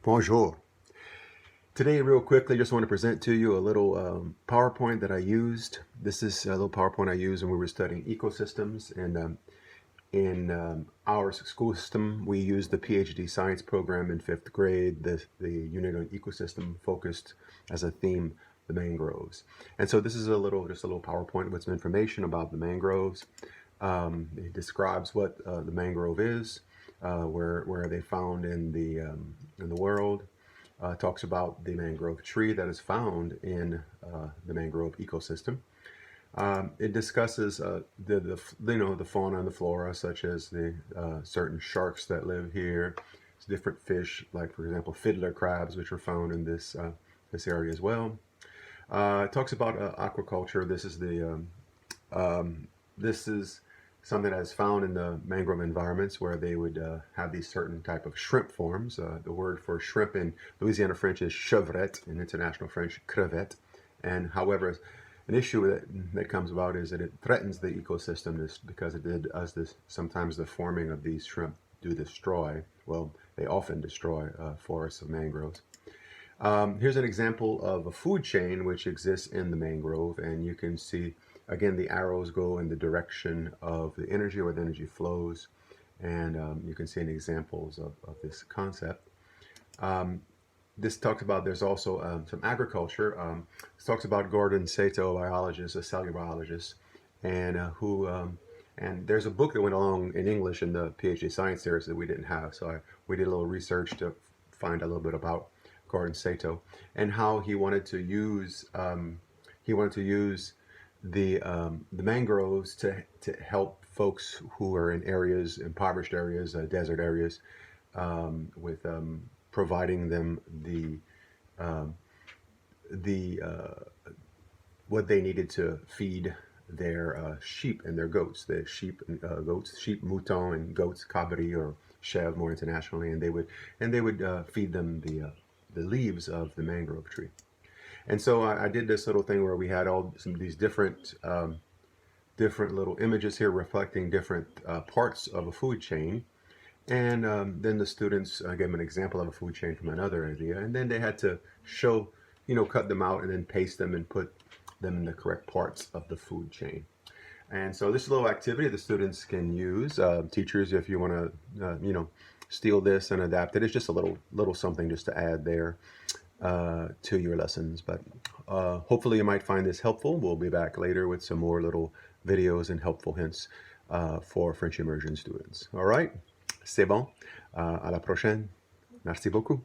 Bonjour. Today, real quickly, just want to present to you a little PowerPoint that I used. This is a little PowerPoint I used when we were studying ecosystems. And in our school system, we used the PhD science program in 5th grade. The unit on ecosystem focused as a theme the mangroves. And so this is just a little PowerPoint with some information about the mangroves. It describes what the mangrove is, where they found in the world. Talks about the mangrove tree that is found in the mangrove ecosystem. It discusses the fauna and the flora, such as the certain sharks that live here, different fish, like for example fiddler crabs, which are found in this area as well. It talks about aquaculture. This is something that is found in the mangrove environments where they would have these certain type of shrimp forms. The word for shrimp in Louisiana French is chevrette, in international French crevette. And however, an issue that comes about is that it threatens the ecosystem because sometimes the forming of these shrimp do destroy, well, they often destroy forests of mangroves. Here's an example of a food chain which exists in the mangrove, and you can see again the arrows go in the direction of the energy, where the energy flows, and you can see any examples of this concept. This talks about, there's also some agriculture. This talks about Gordon Sato, a biologist, a cellular biologist, and and there's a book that went along in English in the PhD science series that we didn't have, so we did a little research to find a little bit about Gordon Sato and how he wanted to use the mangroves to help folks who are in areas, impoverished areas, desert areas, with providing them what they needed to feed their sheep and their goats. The sheep and sheep, mouton, and goats, cabri or chèvre more internationally, and they would feed them the leaves of the mangrove tree. And so I did this little thing where we had some of these different little images here reflecting different parts of a food chain. And then the students gave them an example of a food chain from another idea. And then they had to show, cut them out and then paste them and put them in the correct parts of the food chain. And so this little activity the students can use. Teachers, if you want to, steal this and adapt it. It's just a little something just to add there to your lessons. But hopefully you might find this helpful. We'll be back later with some more little videos and helpful hints for French immersion students. All right, c'est bon. À la prochaine. Merci beaucoup.